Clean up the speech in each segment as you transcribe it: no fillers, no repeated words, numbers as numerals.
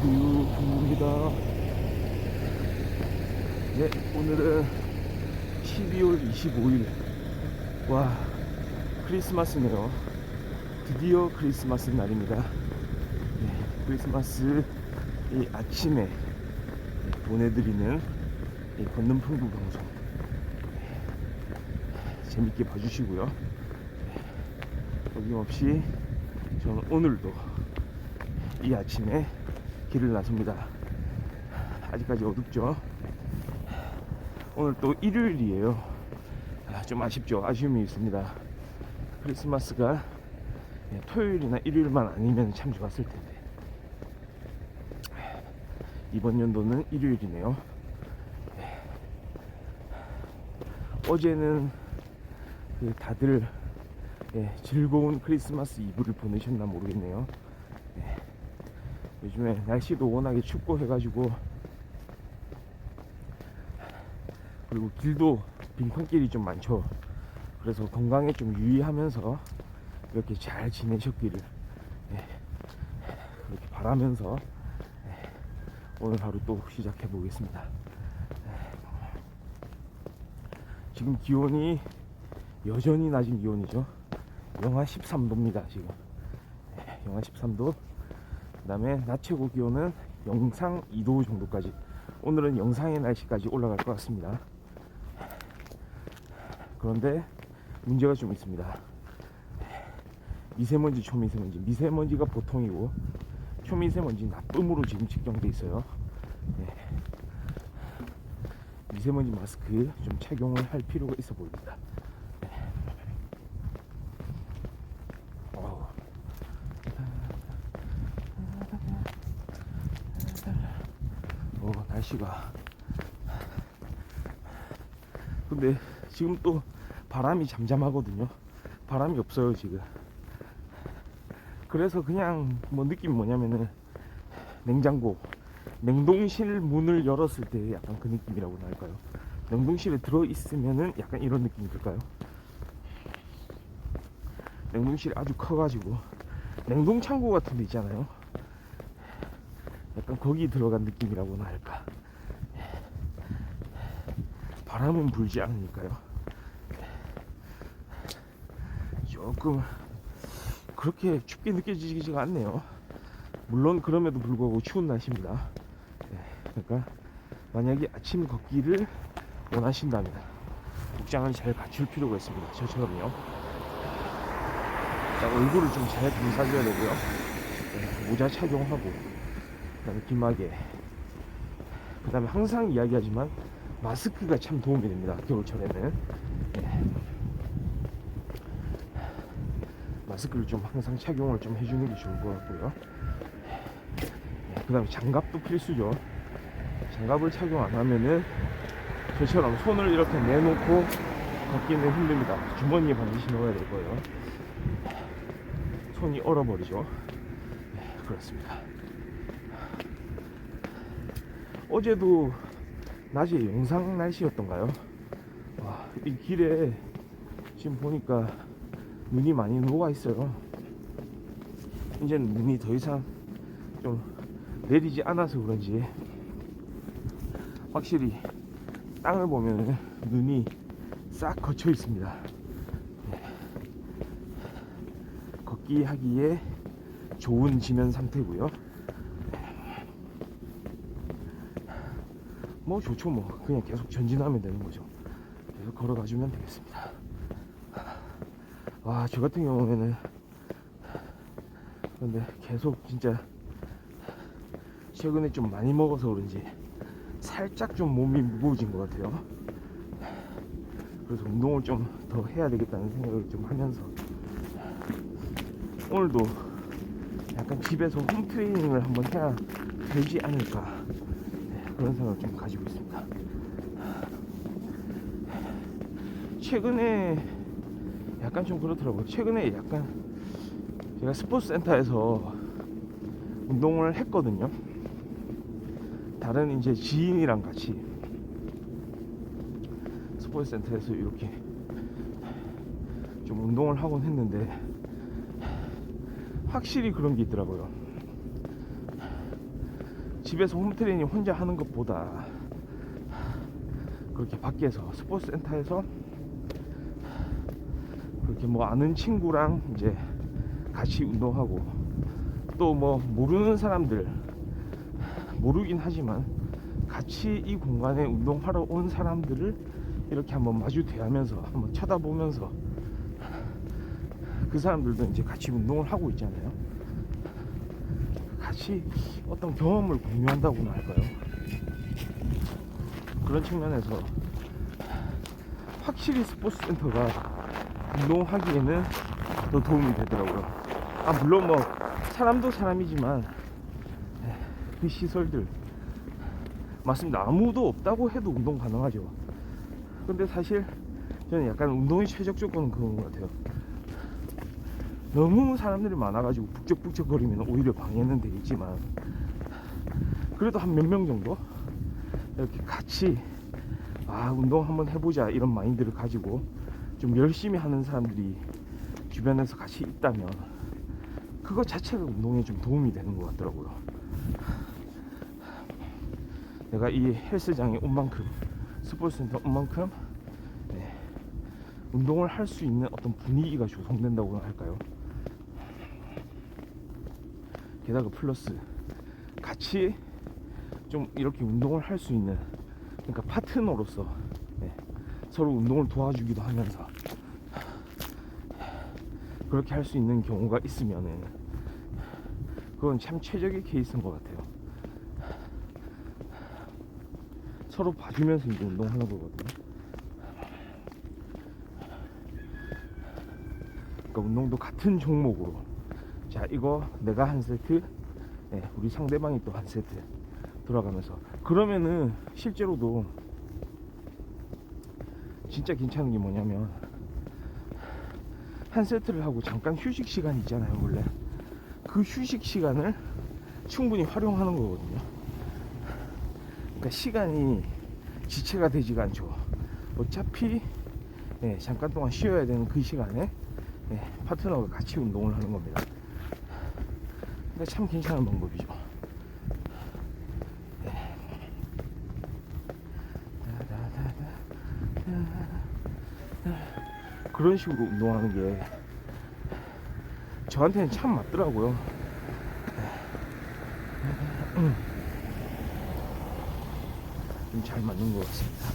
뷰입니다. 네, 오늘은 12월 25일. 와, 크리스마스네요. 드디어 크리스마스 날입니다. 네, 크리스마스 이 아침에 보내드리는 이 걷는 풍부 방송 재밌게 봐주시고요. 어김없이 저는 오늘도 이 아침에 길을 나섭니다. 아직까지 어둡죠. 오늘 또 일요일이에요. 좀 아쉽죠. 아쉬움이 있습니다. 크리스마스가 토요일이나 일요일만 아니면 참 좋았을 텐데 이번 연도는 일요일이네요. 어제는 다들 즐거운 크리스마스 이브를 보내셨나 모르겠네요. 요즘에 날씨도 워낙에 춥고 해가지고, 그리고 길도 빙판길이 좀 많죠. 그래서 건강에 좀 유의하면서 이렇게 잘 지내셨기를 그렇게 바라면서 오늘 하루 또 시작해 보겠습니다. 지금 기온이 여전히 낮은 기온이죠. 영하 13도입니다 지금. 영하 13도. 그 다음에 낮 최고 기온은 영상 2도 정도까지, 오늘은 영상의 날씨까지 올라갈 것 같습니다. 그런데 문제가 좀 있습니다. 미세먼지, 초미세먼지. 미세먼지가 보통이고 초미세먼지 나쁨으로 지금 측정돼 있어요. 미세먼지 마스크 좀 착용을 할 필요가 있어 보입니다. 날씨가, 근데 지금 또 바람이 잠잠하거든요. 바람이 없어요 지금. 그래서 그냥 뭐 느낌이 뭐냐면은 냉동실 문을 열었을 때 약간 그 느낌이라고나 할까요? 냉동실에 들어있으면은 약간 이런 느낌이 들까요? 냉동실이 아주 커가지고 냉동창고 같은 데 있잖아요. 약간 거기 들어간 느낌이라고나 할까. 바람은 불지 않으니까요. 조금 그렇게 춥게 느껴지지가 않네요. 물론 그럼에도 불구하고 추운 날씨입니다. 그러니까 만약에 아침 걷기를 원하신다면 복장을 잘 갖출 필요가 있습니다. 저처럼요. 얼굴을 좀 잘 감싸줘야 되고요. 모자 착용하고, 그 다음에 귀마개, 그 다음에 항상 이야기하지만 마스크가 참 도움이 됩니다. 겨울철에는 마스크를 좀 항상 착용을 좀 해주는 게 좋을 것 같고요. 그 다음에 장갑도 필수죠. 장갑을 착용 안 하면은 저처럼 손을 이렇게 내놓고 걷기는 힘듭니다. 주머니에 반드시 넣어야 될 거예요. 손이 얼어버리죠. 그렇습니다. 어제도 낮에 영상 날씨였던가요? 와, 이 길에 지금 보니까 눈이 많이 녹아 있어요. 이제는 눈이 더 이상 좀 내리지 않아서 그런지 확실히 땅을 보면 눈이 싹 거쳐 있습니다. 걷기 하기에 좋은 지면 상태고요. 뭐 좋죠. 뭐 그냥 계속 전진하면 되는 거죠. 계속 걸어가주면 되겠습니다. 와, 저 같은 경우에는 근데 계속 진짜 최근에 좀 많이 먹어서 그런지 살짝 좀 몸이 무거워진 것 같아요. 그래서 운동을 좀 더 해야 되겠다는 생각을 좀 하면서 오늘도 약간 집에서 홈트레이닝을 한번 해야 되지 않을까, 그런 생각을 좀 가지고 있습니다. 최근에 약간 좀 그렇더라고요. 최근에 약간 제가 스포츠 센터에서 운동을 했거든요. 다른 이제 지인이랑 같이 스포츠 센터에서 이렇게 좀 운동을 하곤 했는데 확실히 그런 게 있더라고요. 집에서 홈트레이닝 혼자 하는 것보다 그렇게 밖에서 스포츠 센터에서 그렇게 뭐 아는 친구랑 이제 같이 운동하고, 또 뭐 모르는 사람들, 모르긴 하지만 같이 이 공간에 운동하러 온 사람들을 이렇게 한번 마주 대하면서 한번 쳐다보면서 그 사람들도 이제 같이 운동을 하고 있잖아요. 같이 어떤 경험을 공유한다고나 할까요? 그런 측면에서 확실히 스포츠 센터가 운동하기에는 더 도움이 되더라고요. 물론 뭐 사람도 사람이지만 그 시설들 맞습니다. 아무도 없다고 해도 운동 가능하죠. 근데 사실 저는 약간 운동의 최적 조건은 그런 것 같아요. 너무 사람들이 많아가지고 북적북적거리면 오히려 방해는 되겠지만, 그래도 한 몇 명 정도 이렇게 같이 운동 한번 해보자 이런 마인드를 가지고 좀 열심히 하는 사람들이 주변에서 같이 있다면 그거 자체가 운동에 좀 도움이 되는 것 같더라고요. 내가 이 헬스장에 온 만큼, 스포츠센터 온 만큼 운동을 할 수 있는 어떤 분위기가 조성된다고 할까요? 게다가 플러스 같이 좀 이렇게 운동을 할 수 있는, 그러니까 파트너로서 서로 운동을 도와주기도 하면서 그렇게 할 수 있는 경우가 있으면은 그건 참 최적의 케이스인 것 같아요. 서로 봐주면서 이제 운동하는 거거든요. 그러니까 운동도 같은 종목으로, 자 이거 내가 한 세트, 우리 상대방이 또 한 세트 돌아가면서, 그러면은 실제로도 진짜 괜찮은 게 뭐냐면 한 세트를 하고 잠깐 휴식 시간이 있잖아요. 원래 그 휴식 시간을 충분히 활용하는 거거든요. 그러니까 시간이 지체가 되지가 않죠. 어차피 잠깐 동안 쉬어야 되는 그 시간에 파트너가 같이 운동을 하는 겁니다. 그러니까 참 괜찮은 방법이죠. 그런 식으로 운동하는 게 저한테는 참 맞더라고요. 좀 잘 맞는 것 같습니다.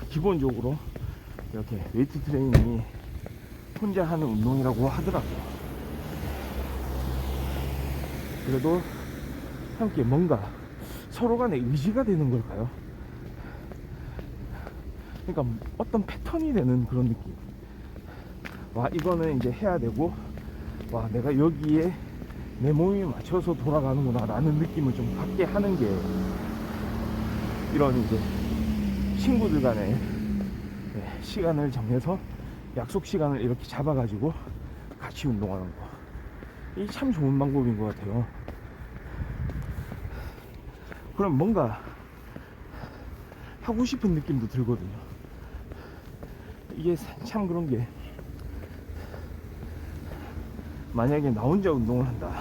기본적으로 이렇게 웨이트 트레이닝이 혼자 하는 운동이라고 하더라고요. 그래도 함께 뭔가 서로 간에 의지가 되는 걸까요? 그러니까 어떤 패턴이 되는 그런 느낌. 이거는 이제 해야 되고, 내가 여기에 내 몸이 맞춰서 돌아가는구나 라는 느낌을 좀 갖게 하는 게, 이런 이제 친구들 간에 시간을 정해서 약속 시간을 이렇게 잡아가지고 같이 운동하는 거, 이 참 좋은 방법인 것 같아요. 그럼 뭔가 하고 싶은 느낌도 들거든요. 이게 참 그런 게, 만약에 나 혼자 운동을 한다,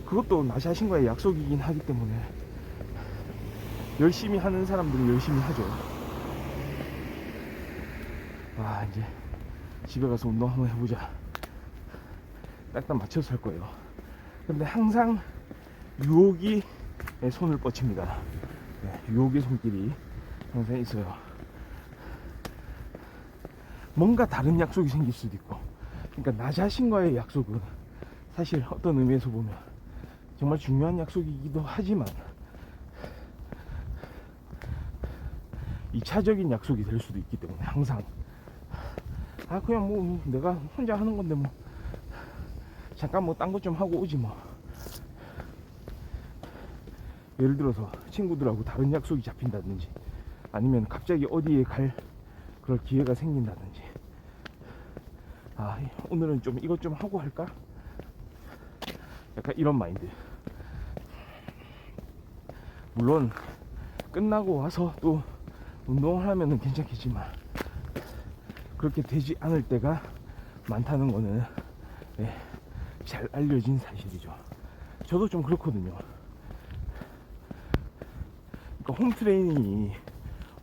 그것도 나 자신과의 약속이긴 하기 때문에 열심히 하는 사람들은 열심히 하죠. 이제 집에 가서 운동 한번 해보자, 딱딱 맞춰서 할 거예요. 근데 항상 유혹이 손을 뻗칩니다. 유혹의 손길이 항상 있어요. 뭔가 다른 약속이 생길 수도 있고, 그러니까 나 자신과의 약속은 사실 어떤 의미에서 보면 정말 중요한 약속이기도 하지만 2차적인 약속이 될 수도 있기 때문에, 항상 그냥 뭐 내가 혼자 하는 건데 뭐 잠깐 뭐 딴 것 좀 하고 오지 뭐, 예를 들어서 친구들하고 다른 약속이 잡힌다든지, 아니면 갑자기 어디에 갈 그럴 기회가 생긴다든지, 오늘은 좀 이것 좀 하고 할까? 약간 이런 마인드. 물론 끝나고 와서 또 운동을 하면은 괜찮겠지만 그렇게 되지 않을 때가 많다는 거는 잘 알려진 사실이죠. 저도 좀 그렇거든요. 그러니까 홈 트레이닝이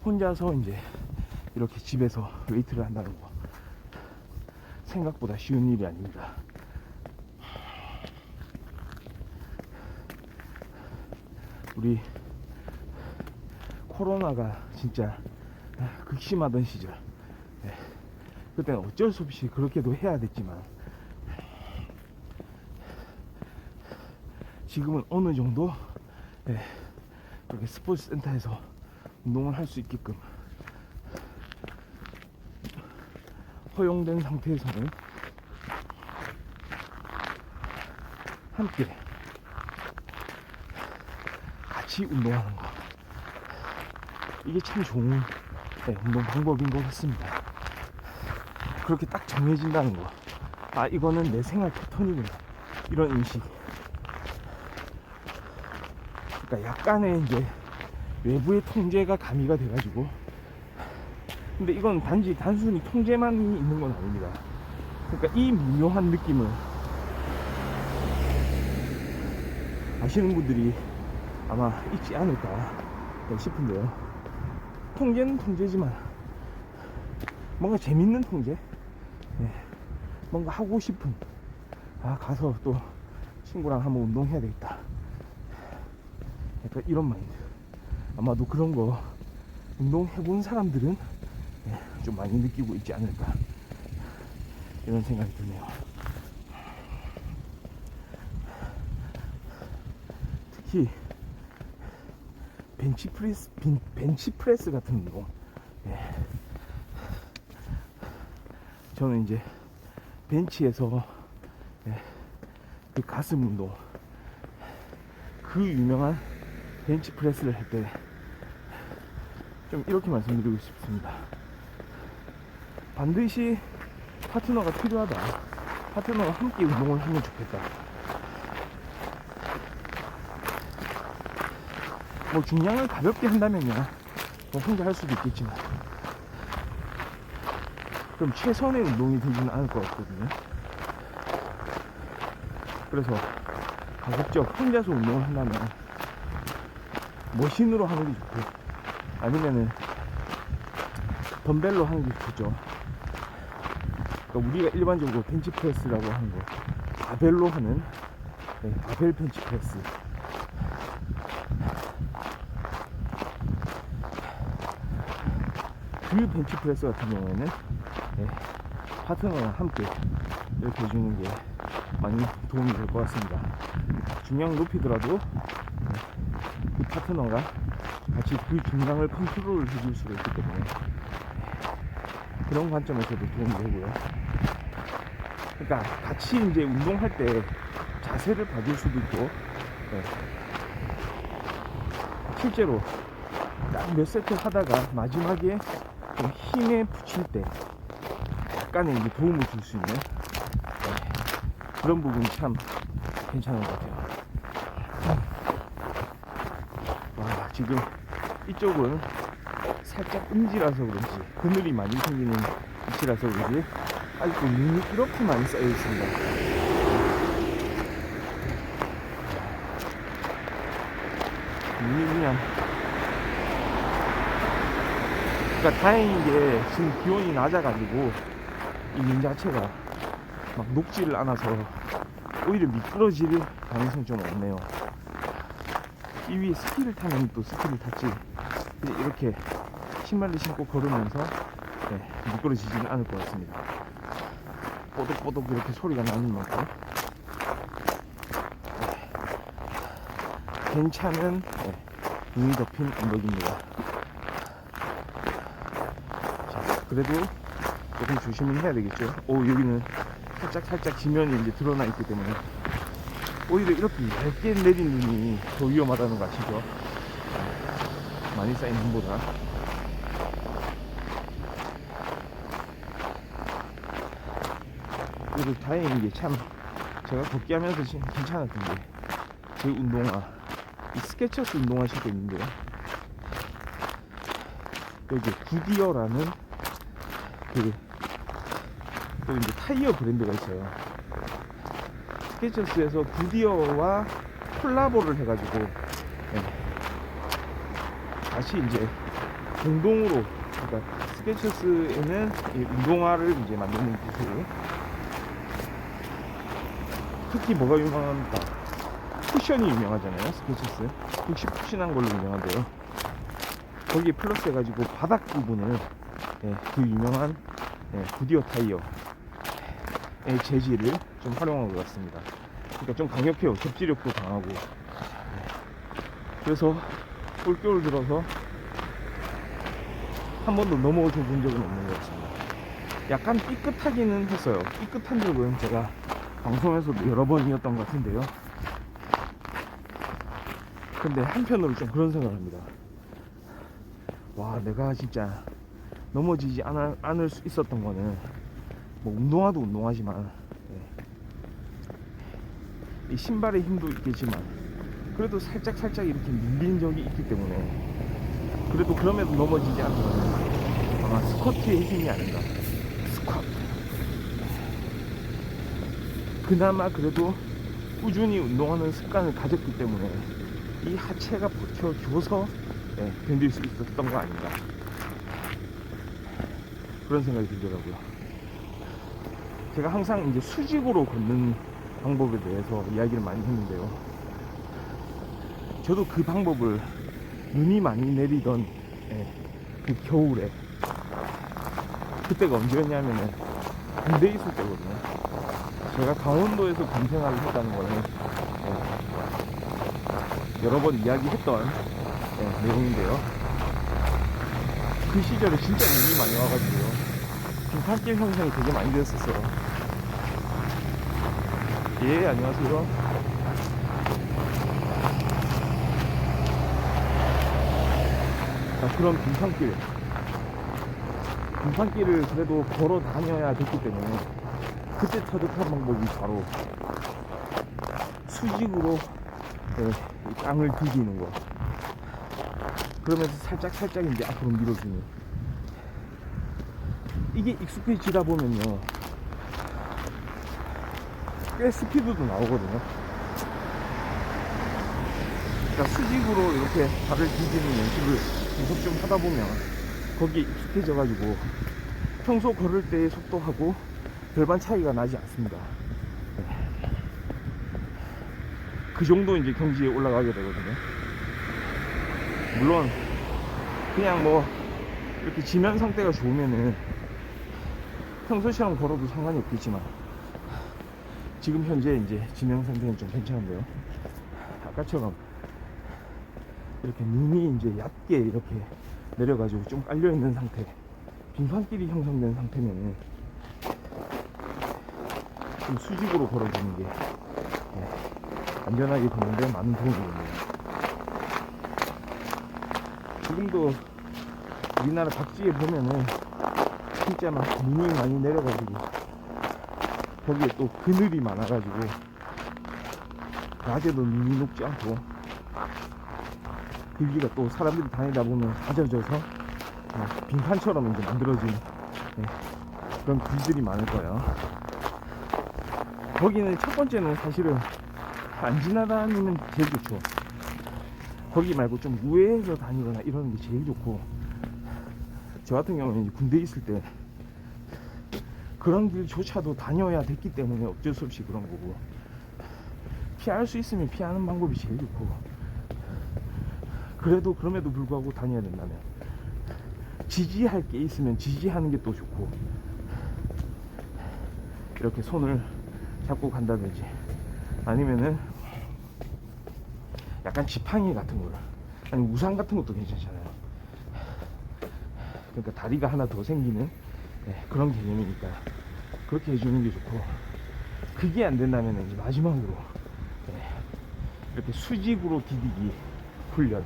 혼자서 이제 이렇게 집에서 웨이트를 한다는 거 생각보다 쉬운 일이 아닙니다. 우리 코로나가 진짜 극심하던 시절, 그때는 어쩔 수 없이 그렇게도 해야 됐지만 지금은 어느 정도 이렇게 스포츠 센터에서 운동을 할 수 있게끔 허용된 상태에서는 함께 같이 운동하는 거, 이게 참 좋은 운동 방법인 것 같습니다. 그렇게 딱 정해진다는 거, 아 이거는 내 생활 패턴이구나, 이런 인식. 그러니까 약간의 이제 외부의 통제가 가미가 돼가지고, 근데 이건 단순히 통제만 있는 건 아닙니다. 그러니까 이 미묘한 느낌을 아시는 분들이 아마 있지 않을까 싶은데요. 통제는 통제지만 뭔가 재밌는 통제, 뭔가 하고 싶은, 가서 또 친구랑 한번 운동해야 되겠다, 약간 이런 마인드. 아마도 그런 거 운동해본 사람들은 좀 많이 느끼고 있지 않을까, 이런 생각이 드네요. 특히 벤치프레스 같은 운동, 저는 이제 벤치에서 그 가슴 운동, 그 유명한 벤치프레스를 할 때 좀 이렇게 말씀드리고 싶습니다. 반드시 파트너가 필요하다, 파트너와 함께 운동을 하면 좋겠다. 뭐 중량을 가볍게 한다면요, 뭐 혼자 할 수도 있겠지만 그럼 최선의 운동이 되지는 않을 것 같거든요. 그래서 가급적 혼자서 운동을 한다면 머신으로 하는 게 좋고, 아니면은 덤벨로 하는 게 좋죠. 그러니까 우리가 일반적으로 벤치프레스라고 하는 거, 바벨로 하는 바벨 벤치프레스, 그 벤치프레스 같은 경우에는 파트너와 함께 이렇게 해주는 게 많이 도움이 될 것 같습니다. 중량 높이더라도 그 파트너가 같이 그 중량을 컨트롤을 해줄 수가 있기 때문에 그런 관점에서도 도움이 되고요. 그러니까 같이 이제 운동할 때 자세를 봐줄 수도 있고, 실제로 딱 몇 세트 하다가 마지막에 좀 힘에 붙일 때 약간의 이제 도움을 줄 수 있는 그런 부분이 참 괜찮은 것 같아요. 와, 지금 이쪽은 살짝 음지라서 그런지, 그늘이 많이 생기는 위치라서 그런지 아직도 눈이 이렇게 많이 쌓여 있습니다. 눈이 그냥, 그러니까 다행인 게 지금 기온이 낮아가지고 이 눈 자체가 막 녹지를 않아서 오히려 미끄러질 가능성이 좀 없네요. 이 위에 스키를 타면 또 스키를 탔지, 이렇게 신발을 신고 걸으면서 미끄러지지는 않을 것 같습니다. 뽀독뽀독 이렇게 소리가 나는 만큼 괜찮은 눈이 덮인 언덕입니다. 자, 그래도 조금 조심은 해야 되겠죠. 여기는 살짝 지면이 이제 드러나 있기 때문에 오히려 이렇게 얇게 내린 눈이 더 위험하다는 거 아시죠? 많이 쌓인 눈보다. 그리고 다행인 게 참 제가 걷기 하면서 괜찮았던 게, 제 운동화, 이 스케쳐스 운동화 신고 있는데요, 여기 구디어라는 또 이제 타이어 브랜드가 있어요. 스케쳐스에서 구디어와 콜라보를 해가지고 다시 이제 공동으로, 그러니까 스케쳐스에는 이 운동화를 이제 만드는 기술, 특히 뭐가 유명합니까? 쿠션이 유명하잖아요. 스케쳐스 혹시 푹신한 걸로 유명한데요. 거기에 플러스 해가지고 바닥 부분을 그 유명한 구디어 타이어의 재질을 좀 활용한 것 같습니다. 그러니까 좀 강력해요. 접지력도 강하고. 그래서 올겨울 들어서 한 번도 넘어져 본 적은 없는 것 같습니다. 약간 삐끗하기는 했어요. 삐끗한 적은 제가 방송에서도 여러 번이었던 것 같은데요. 근데 한편으로 좀 그런 생각을 합니다. 와, 내가 진짜 넘어지지 않을 수 있었던 거는, 뭐 운동화도 운동하지만 이 신발의 힘도 있겠지만 그래도 살짝 이렇게 밀린 적이 있기 때문에, 그래도 그럼에도 넘어지지 않는 거는 아마 스쿼트의 힘이 아닌가. 스쿼트. 그나마 그래도 꾸준히 운동하는 습관을 가졌기 때문에 이 하체가 버텨줘서 견딜 수 있었던 거 아닌가, 그런 생각이 들더라고요. 제가 항상 이제 수직으로 걷는 방법에 대해서 이야기를 많이 했는데요. 저도 그 방법을 눈이 많이 내리던 그 겨울에, 그때가 언제였냐면은 군대에 있을 때거든요. 제가 강원도에서 군 생활을 했다는 거는 여러 번 이야기했던 내용인데요. 그 시절에 진짜 눈이 많이 와가지고요, 빙판길 형성이 되게 많이 되었었어요. 예, 안녕하세요. 자, 그런 빙판길을 그래도 걸어 다녀야 됐기 때문에 그때 터득한 방법이 바로 수직으로 이 땅을 디디는 거. 그러면서 살짝 이제 앞으로 밀어주는, 이게 익숙해지다 보면요 꽤 스피드도 나오거든요. 그러니까 수직으로 이렇게 발을 디디는 연습을 계속 좀 하다 보면 거기에 익숙해져 가지고 평소 걸을 때의 속도하고 별반 차이가 나지 않습니다. 그 정도 이제 경지에 올라가게 되거든요. 물론 그냥 뭐 이렇게 지면 상태가 좋으면은 평소처럼 걸어도 상관이 없겠지만, 지금 현재 이제 지면 상태는 좀 괜찮은데요. 아까처럼 이렇게 눈이 이제 얕게 이렇게 내려가지고 좀 깔려있는 상태, 빙판길이 형성된 상태면은 좀 수직으로 걸어주는 게 안전하게 걷는데 많은 도움이 됩니다. 지금도 우리나라 각지에 보면은 진짜 막 눈이 많이 내려가지고 거기에 또 그늘이 많아가지고 낮에도 눈이 녹지 않고, 거기가 또 사람들이 다니다 보면 다져져서 빙판처럼 이제 만들어진 그런 길들이 많을 거예요. 거기는 첫 번째는 사실은 안 지나다니면 제일 좋죠. 거기 말고 좀 우회해서 다니거나 이러는 게 제일 좋고, 저 같은 경우는 이제 군대에 있을 때 그런 길조차도 다녀야 됐기 때문에 어쩔 수 없이 그런 거고, 피할 수 있으면 피하는 방법이 제일 좋고, 그래도 그럼에도 불구하고 다녀야 된다면 지지할 게 있으면 지지하는 게 또 좋고, 이렇게 손을 잡고 간다든지 아니면은 약간 지팡이 같은 걸, 아니 우산 같은 것도 괜찮잖아요. 그러니까 다리가 하나 더 생기는 그런 개념이니까 그렇게 해주는 게 좋고, 그게 안 된다면 이제 마지막으로 이렇게 수직으로 디디기 훈련,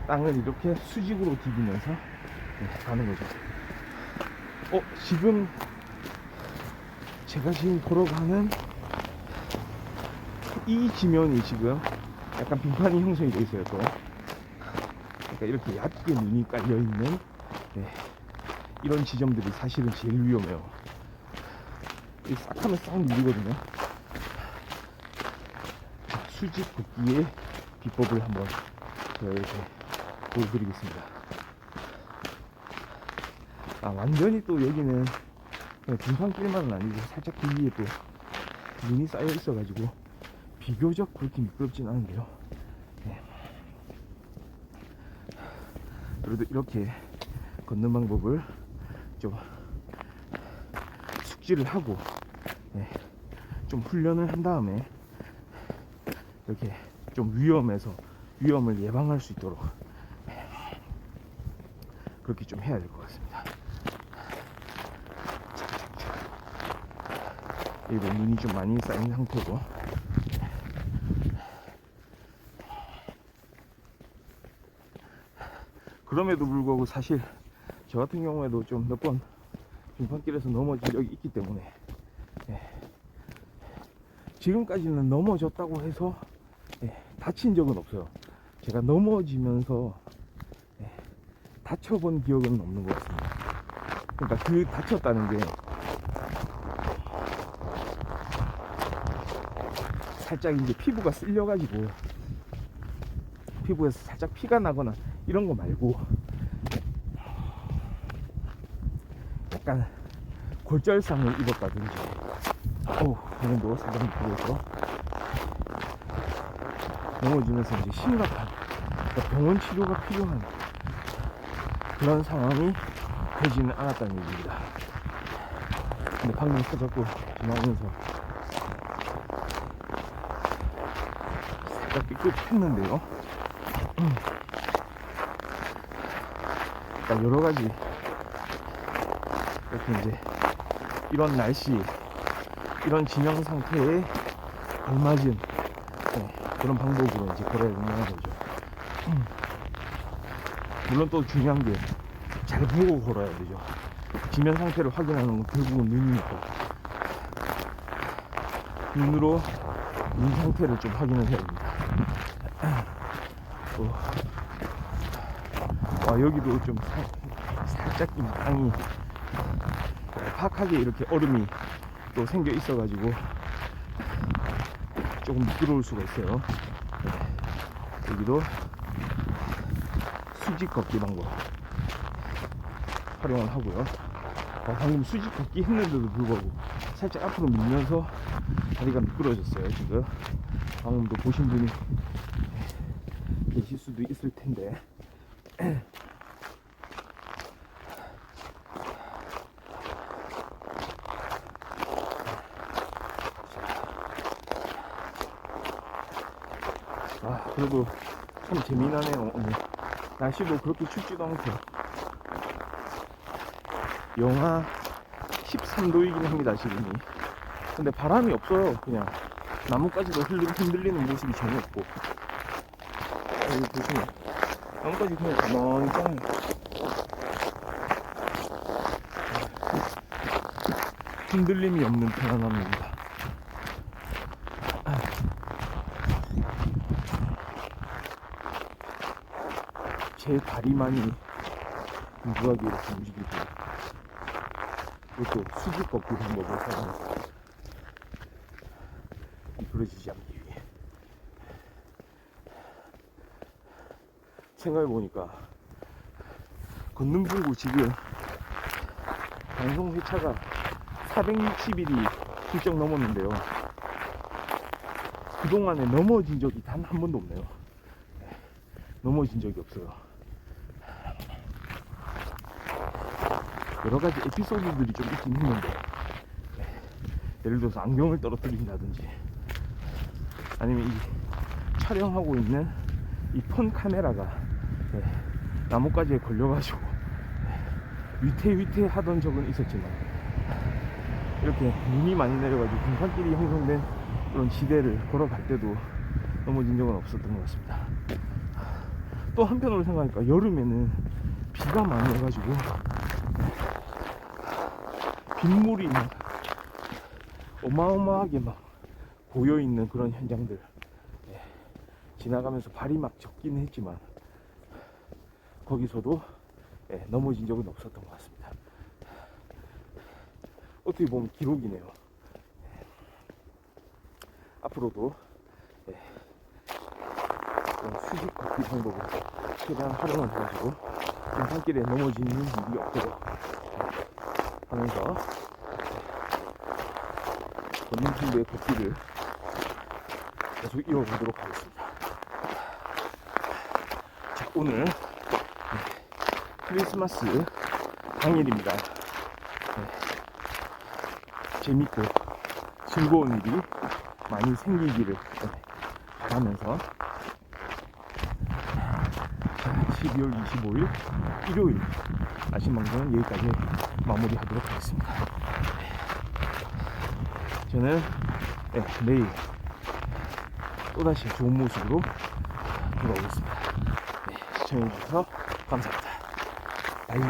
땅을 이렇게 수직으로 디디면서 가는 거죠. 지금 제가 지금 걸어가는 이 지면이 지금 약간 빙판이 형성이 되어 있어요. 또 그러니까 이렇게 얕게 눈이 깔려 있는 이런 지점들이 사실은 제일 위험해요. 이 싹 하면 싹 밀리거든요. 수직 걷기의 비법을 한번 이렇게 보여드리겠습니다. 완전히 또 여기는 등판길만은 아니고 살짝 그 위에 또 눈이 쌓여 있어가지고 비교적 그렇게 미끄럽진 않은데요. 네. 그래도 이렇게 걷는 방법을 좀 숙지를 하고 네. 좀 훈련을 한 다음에 이렇게 좀 위험을 예방할 수 있도록 그렇게 좀 해야 될 것 같습니다. 이거 눈이 좀 많이 쌓인 상태고 그럼에도 불구하고 사실 저 같은 경우에도 좀 몇 번 등판길에서 넘어진 적이 있기 때문에 지금까지는 넘어졌다고 해서 다친 적은 없어요. 제가 넘어지면서 다쳐본 기억은 없는 것 같습니다. 그러니까 그 다쳤다는 게 살짝 이제 피부가 쓸려가지고 피부에서 살짝 피가 나거나 이런 거 말고 약간 골절상을 입었다든지 그 정도 상당히 보여서 넘어지면서 이제 심각한 그러니까 병원 치료가 필요한 그런 상황이 되지는 않았다는 얘기입니다. 근데 방금 서잡고 지나오면서 살짝 삐끗했는데요. 그러니까 여러 가지 이렇게 이제 이런 날씨, 이런 진영 상태에 알맞은 그런 방법으로 이제 걸어야 되는 거죠. 물론 또 중요한 게 잘 보고 걸어야 되죠. 지면 상태를 확인하는 건 결국은 눈이니까 눈으로 눈 상태를 좀 확인을 해야 됩니다. 여기도 좀 살짝 이 땅이 팍하게 이렇게 얼음이 또 생겨 있어 가지고 조금 미끄러울 수가 있어요. 여기도 수직 걷기 방법 활용을 하고요. 방금 수직 걷기 했는데도 불구하고 살짝 앞으로 밀면서 다리가 미끄러졌어요. 지금 방금도 보신 분이 계실 수도 있을 텐데 그래도 참 재미나네요. 오늘 날씨도 그렇게 춥지도 않고 영하 13도이긴 합니다 지금이. 근데 바람이 없어요. 그냥 나뭇가지도 흔들리는 모습이 전혀 없고 여기 보시면 나뭇가지 그냥 가만히 있잖아요. 흔들림이 없는 편안함입니다. 제 다리만이 무하게 이렇게 움직이고 이것도 수직 걷기 방법을 사용해서 미끄러지지 않기 위해. 생각해보니까 걷는 중고 지금 방송 회차가 460일이 훌쩍 넘었는데요. 그동안에 넘어진 적이 단 한 번도 없네요. 넘어진 적이 없어요. 여러 가지 에피소드들이 좀 있긴 했는데 예를 들어서 안경을 떨어뜨린다든지 아니면 이 촬영하고 있는 이 폰 카메라가 나뭇가지에 걸려가지고 위태위태 하던 적은 있었지만 이렇게 눈이 많이 내려가지고 등판길이 형성된 그런 지대를 걸어갈 때도 넘어진 적은 없었던 것 같습니다. 또 한편으로 생각하니까 여름에는 비가 많이 와가지고 빗물이 막 어마어마하게 막 고여있는 그런 현장들 지나가면서 발이 막 젖기는 했지만 거기서도 넘어진 적은 없었던 것 같습니다. 어떻게 보면 기록이네요. 앞으로도 수직 걷기 방법을 최대한 활용해가지고 등산길에 넘어지는 일이 없도록 하면서 걷는 친구의 걷기를 계속 이어보도록 하겠습니다. 자, 오늘 크리스마스 당일입니다. 재밌고 즐거운 일이 많이 생기기를 바라면서 12월 25일 일요일 아침 방송은 여기까지 마무리하도록 하겠습니다. 저는 내일 또다시 좋은 모습으로 돌아오겠습니다. 시청해주셔서 감사합니다. 바이.